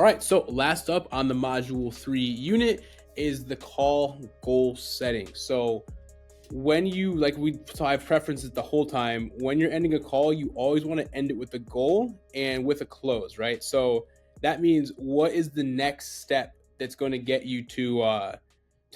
All right, so last up on the module 3 unit is the call goal setting. So when you so I have preferences the whole time. When you're ending a call, you always want to end it with a goal and with a close, right? So that means what is the next step that's going to get you to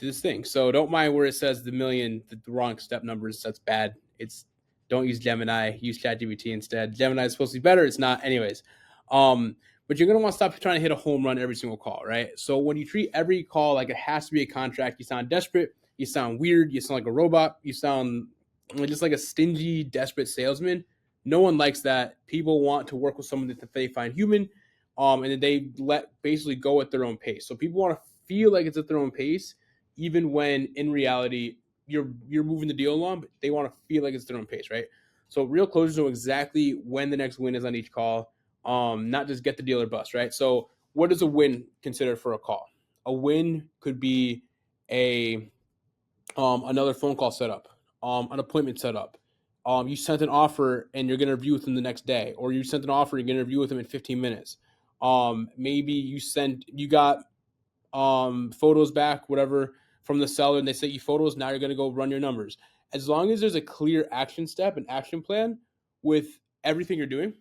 this thing. So don't mind where it says the wrong step numbers. That's bad. It's Don't use Gemini, use ChatGPT instead. Gemini is supposed to be better. It's not, anyways. Um, but you're gonna want to stop trying to hit a home run every single call, right? So when you treat every call like it has to be a contract, you sound desperate, you sound weird, you sound like a robot, you sound just like a stingy, desperate salesman. No one likes that. People want to work with someone that they find human, and then they basically go at their own pace. So people want to feel like it's at their own pace, even when in reality you're moving the deal along, but they want to feel like it's their own pace, right? So real closers know exactly when the next win is on each call, not just get the deal or bust, right? So what is a win considered for a call? A win could be a another phone call set up, an appointment set up. You sent an offer and you're going to review with them the next day, or you sent an offer and you're going to review with them in 15 minutes. Maybe you got photos back, whatever, from the seller, and they sent you photos. Now you're going to go run your numbers. As long as there's a clear action step, an action plan with everything you're doing,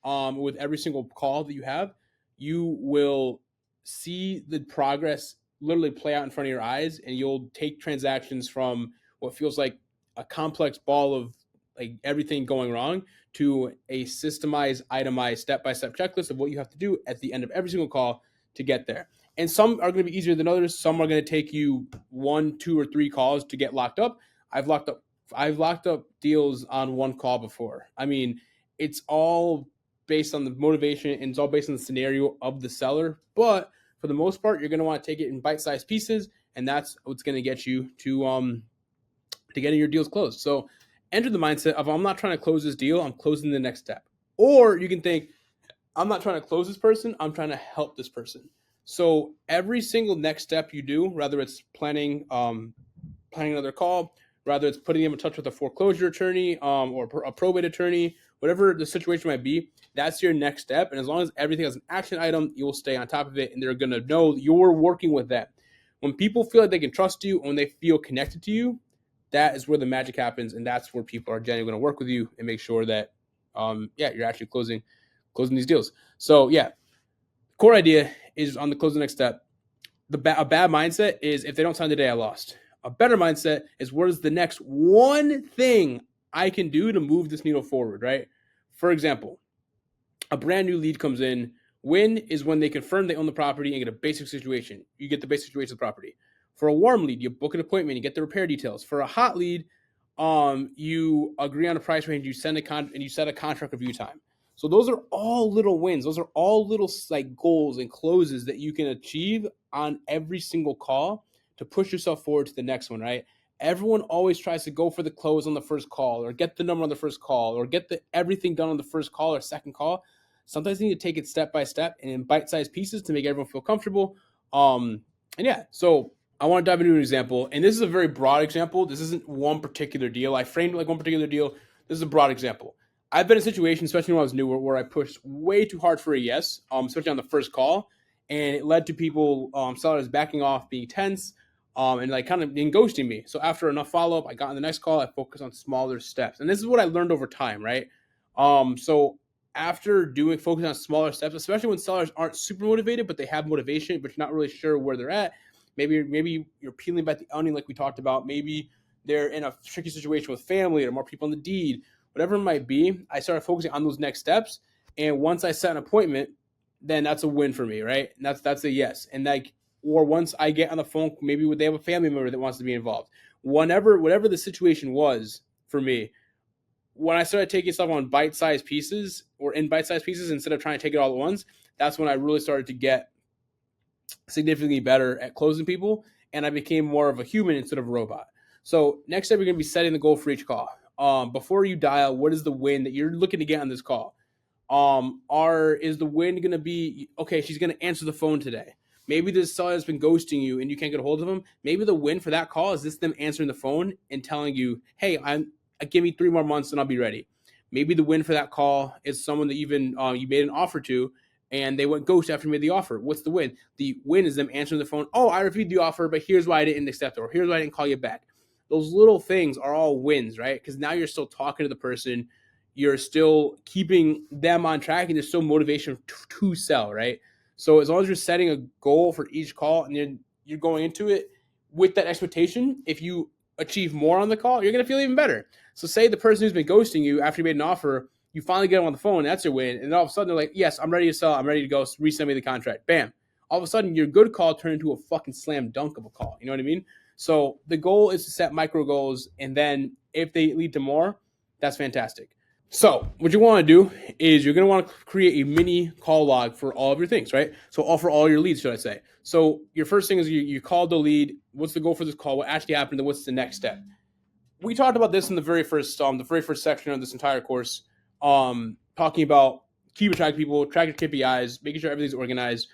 with every single call that you have, you will see the progress literally play out in front of your eyes, and you'll take transactions from what feels like a complex ball of like everything going wrong to a systemized, itemized, step-by-step checklist of what you have to do at the end of every single call to get there. And some are going to be easier than others. Some are going to take you 1, 2, or 3 calls to get locked up. I've locked up deals on one call before. I mean, it's all based on the motivation and it's all based on the scenario of the seller. But for the most part, you're going to want to take it in bite-sized pieces, and that's what's going to get you to getting your deals closed. So enter the mindset of, I'm not trying to close this deal, I'm closing the next step. Or you can think, I'm not trying to close this person, I'm trying to help this person. So every single next step you do, whether it's planning another call, whether it's putting them in touch with a foreclosure attorney or a probate attorney, whatever the situation might be, that's your next step. And as long as everything has an action item, you will stay on top of it, and they're going to know you're working with them. When people feel like they can trust you, when they feel connected to you, that is where the magic happens, and that's where people are genuinely going to work with you and make sure that you're actually closing these deals. So yeah, core idea is on the close the next step. A bad mindset is, if they don't sign today, I lost. A better mindset is, what is the next one thing I can do to move this needle forward, right? For example, a brand new lead comes in. Win is when they confirm they own the property and get a basic situation. You get the basic situation of the property. For a warm lead, you book an appointment, you get the repair details. For a hot lead, you agree on a price range, you set a contract review time. So those are all little wins. Those are all little like goals and closes that you can achieve on every single call to push yourself forward to the next one, right? Everyone always tries to go for the close on the first call, or get the number on the first call, or get everything done on the first call or second call. Sometimes you need to take it step by step and in bite-sized pieces to make everyone feel comfortable. And yeah, so I want to dive into an example, and this is a very broad example. This isn't one particular deal. I framed it like one particular deal. This is a broad example. I've been in a situation, especially when I was newer, where I pushed way too hard for a yes, especially on the first call, and it led to people, sellers backing off, being tense, and like kind of being ghosting me. So after enough follow-up, I got on the next call, I focused on smaller steps. And this is what I learned over time, right? So after focusing on smaller steps, especially when sellers aren't super motivated, but they have motivation, but you're not really sure where they're at. Maybe you're peeling back the onion like we talked about. Maybe they're in a tricky situation with family or more people on the deed. Whatever it might be, I started focusing on those next steps. And once I set an appointment, then that's a win for me, right? And that's a yes. And or once I get on the phone, maybe they have a family member that wants to be involved. Whatever the situation was for me, when I started taking stuff on bite-sized pieces or in bite-sized pieces instead of trying to take it all at once, that's when I really started to get significantly better at closing people, and I became more of a human instead of a robot. So next step, you're going to be setting the goal for each call. Before you dial, what is the win that you're looking to get on this call? Is the win going to be, okay, she's going to answer the phone today. Maybe this seller has been ghosting you and you can't get a hold of them. Maybe the win for that call is them answering the phone and telling you, hey, give me 3 more months and I'll be ready. Maybe the win for that call is someone that even you made an offer to, and they went ghost after you made the offer. What's the win? The win is them answering the phone. Oh, I reviewed the offer, but here's why I didn't accept it, or here's why I didn't call you back. Those little things are all wins, right? Because now you're still talking to the person, you're still keeping them on track, and there's still motivation to sell, right? So as long as you're setting a goal for each call and you're going into it with that expectation, if you achieve more on the call, you're going to feel even better. So say the person who's been ghosting you after you made an offer, you finally get them on the phone, that's your win. And then all of a sudden they're like, yes, I'm ready to sell. I'm ready to go. Resend me the contract. Bam. All of a sudden your good call turned into a fucking slam dunk of a call. You know what I mean? So the goal is to set micro goals. And then if they lead to more, that's fantastic. So what you want to do is you're going to want to create a mini call log for all of your things, right? So for all your leads, should I say. So your first thing is you called the lead. What's the goal for this call? What actually happened? And what's the next step? We talked about this in the very first section of this entire course, talking about keep track of people, track your KPIs, making sure everything's organized.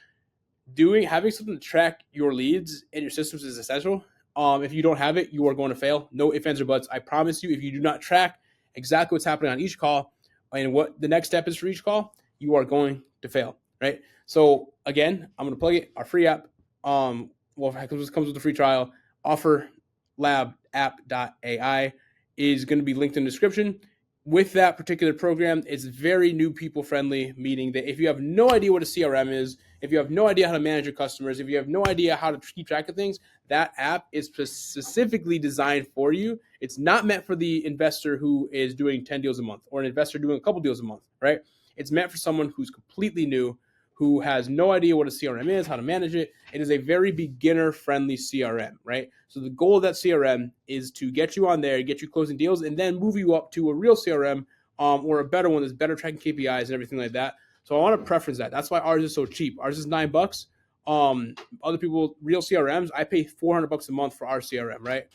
Having something to track your leads and your systems is essential. If you don't have it, you are going to fail. No ifs, ands, or buts. I promise you, if you do not track exactly what's happening on each call and what the next step is for each call, you are going to fail, right? So again, I'm going to plug it. Our free app, comes with a free trial. OfferLabApp.ai is going to be linked in the description. With that particular program, it's very new people friendly, meaning that if you have no idea what a CRM is, if you have no idea how to manage your customers, if you have no idea how to keep track of things, that app is specifically designed for you. It's not meant for the investor who is doing 10 deals a month or an investor doing a couple deals a month, right? It's meant for someone who's completely new, who has no idea what a CRM is, how to manage it. It is a very beginner-friendly CRM, right? So the goal of that CRM is to get you on there, get you closing deals, and then move you up to a real CRM or a better one that's better tracking KPIs and everything like that. So I want to preference that. That's why ours is so cheap. Ours is $9. Other people, real CRMs, I pay $400 a month for our CRM, right?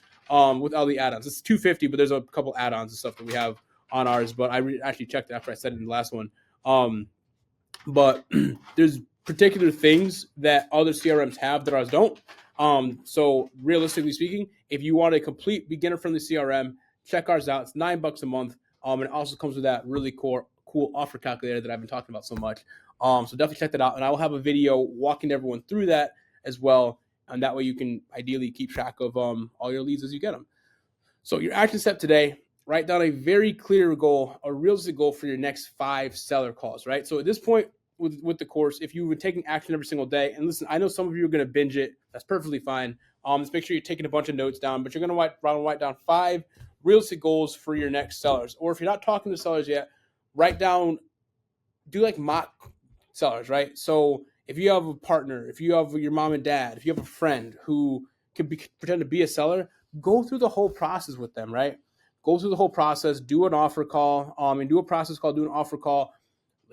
With all the add-ons. It's $250, but there's a couple add-ons and stuff that we have on ours. But I actually checked it after I said it in the last one. But there's particular things that other CRMs have that ours don't. So realistically speaking, if you want a complete beginner-friendly CRM, check ours out. It's $9 a month. And it also comes with that really cool offer calculator that I've been talking about so much. So definitely check that out. And I will have a video walking everyone through that as well. And that way you can ideally keep track of all your leads as you get them. So your action step today, write down a very clear goal, a realistic goal for your next 5 seller calls, right? So at this point with the course, if you've been taking action every single day, and listen, I know some of you are going to binge it. That's perfectly fine. Just make sure you're taking a bunch of notes down, but you're going to write down 5 realistic goals for your next sellers. Or if you're not talking to sellers yet, do like mock sellers, right? So if you have a partner, if you have your mom and dad, if you have a friend who can pretend to be a seller, go through the whole process with them, right? Go through the whole process, do an offer call, and do a process called do an offer call,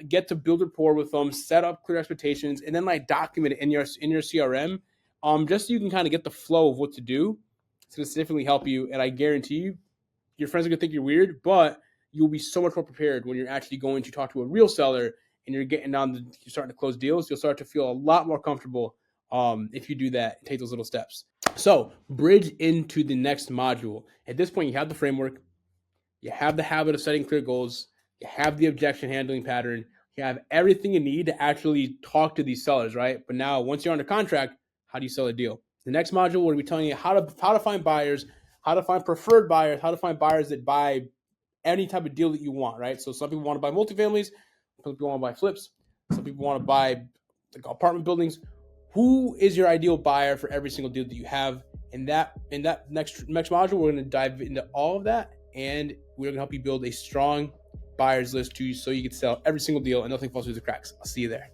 get to build rapport with them, set up clear expectations, and then like document it in your CRM, just so you can kind of get the flow of what to do. It's going to significantly help you, and I guarantee you, your friends are going to think you're weird, but you'll be so much more prepared when you're actually going to talk to a real seller and you're starting to close deals. You'll start to feel a lot more comfortable if you do that and take those little steps. So bridge into the next module. At this point, you have the framework, you have the habit of setting clear goals, you have the objection handling pattern, you have everything you need to actually talk to these sellers, right? But now, once you're under contract, how do you sell a deal? The next module, we're going to be telling you how to find buyers, how to find preferred buyers, how to find buyers that buy any type of deal that you want, right? So some people want to buy multifamilies, some people want to buy flips, some people want to buy like apartment buildings. Who is your ideal buyer for every single deal that you have? In that next module, we're going to dive into all of that, and we're going to help you build a strong buyers list so you can sell every single deal and nothing falls through the cracks. I'll see you there.